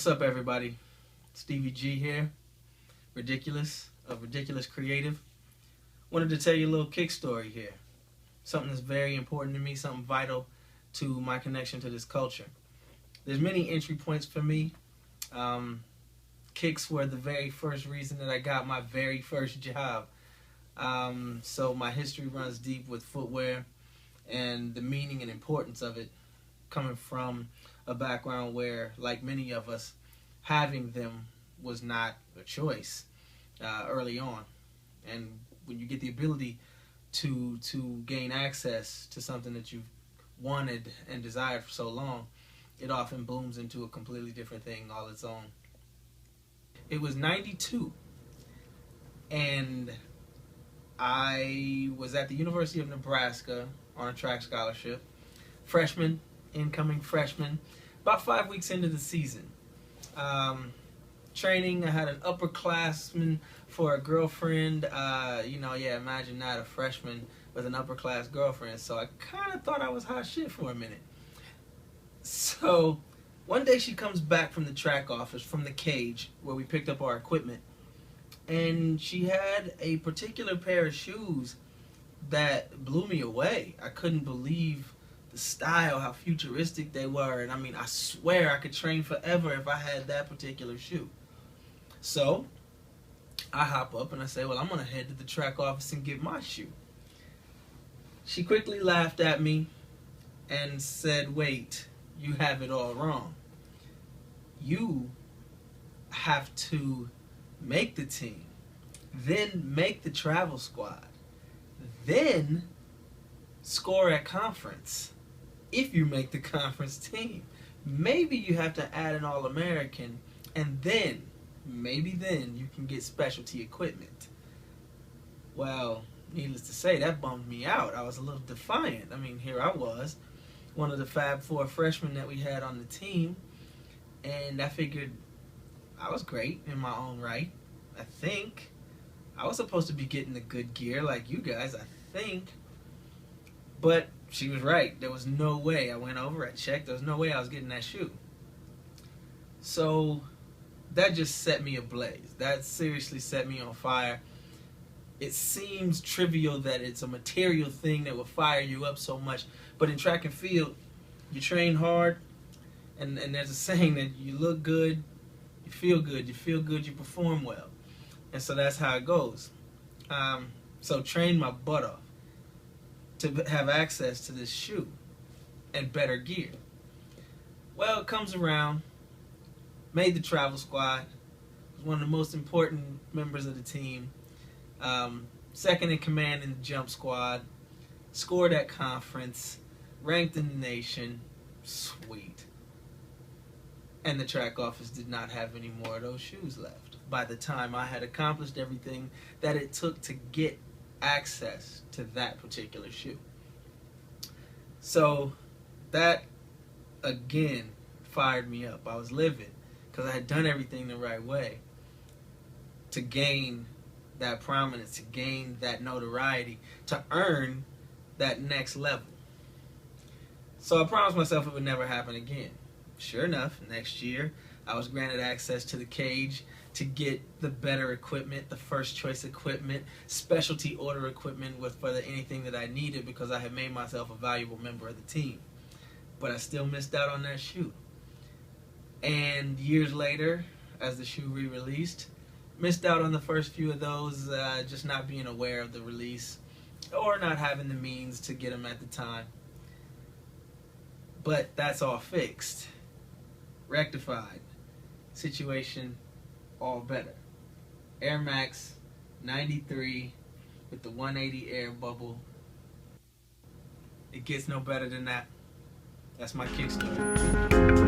What's up, everybody? Stevie G here, Ridiculous of Ridiculous Creative. Wanted to tell you a little kick story here. Something that's very important to me, something vital to my connection to this culture. There's many entry points for me. Kicks were the very first reason that I got my very first job. So my history runs deep with footwear and the meaning and importance of it, coming from a background where, like many of us, having them was not a choice early on. And when you get the ability to gain access to something that you've wanted and desired for so long, it often blooms into a completely different thing all its own. It was 92, and I was at the University of Nebraska on a track scholarship. Incoming freshman, about 5 weeks into the season. Training, I had an upperclassman for a girlfriend. Imagine that, a freshman with an upper class girlfriend. So I kind of thought I was hot shit for a minute. So one day she comes back from the track office, from the cage where we picked up our equipment, and she had a particular pair of shoes that blew me away. I couldn't believe the style, how futuristic they were, and I mean, I swear I could train forever if I had that particular shoe. So I hop up and I say, well, I'm gonna head to the track office and get my shoe. She quickly laughed at me and said, wait, you have it all wrong. You have to make the team, then make the travel squad, then score at conference. If you make the conference team, maybe you have to add an All-American, and then, maybe then, you can get specialty equipment. Well, needless to say, that bummed me out. I was a little defiant. I mean, here I was, one of the Fab Four freshmen that we had on the team, and I figured I was great in my own right. I think I was supposed to be getting the good gear like you guys, I think. But she was right. There was no way. I went over, I checked, there was no way I was getting that shoe. So that just set me ablaze. That seriously set me on fire. It seems trivial that it's a material thing that will fire you up so much, but in track and field, you train hard, and there's a saying that you look good, you feel good, you perform well. And so that's how it goes. So train my butt off to have access to this shoe and better gear. Well, it comes around, made the travel squad, was one of the most important members of the team, second in command in the jump squad, scored at conference, ranked in the nation, sweet. And the track office did not have any more of those shoes left by the time I had accomplished everything that it took to get access to that particular shoe. So that again fired me up. I was livid because I had done everything the right way to gain that prominence, to gain that notoriety, to earn that next level. So I promised myself it would never happen again. Sure enough, next year I was granted access to the cage to get the better equipment, the first choice equipment, specialty order equipment for anything that I needed, because I had made myself a valuable member of the team. But I still missed out on that shoe. And years later, as the shoe re-released, missed out on the first few of those, just not being aware of the release or not having the means to get them at the time. But that's all fixed, rectified, situation all better. Air Max 93 with the 180 air bubble. It gets no better than that. That's my kick story.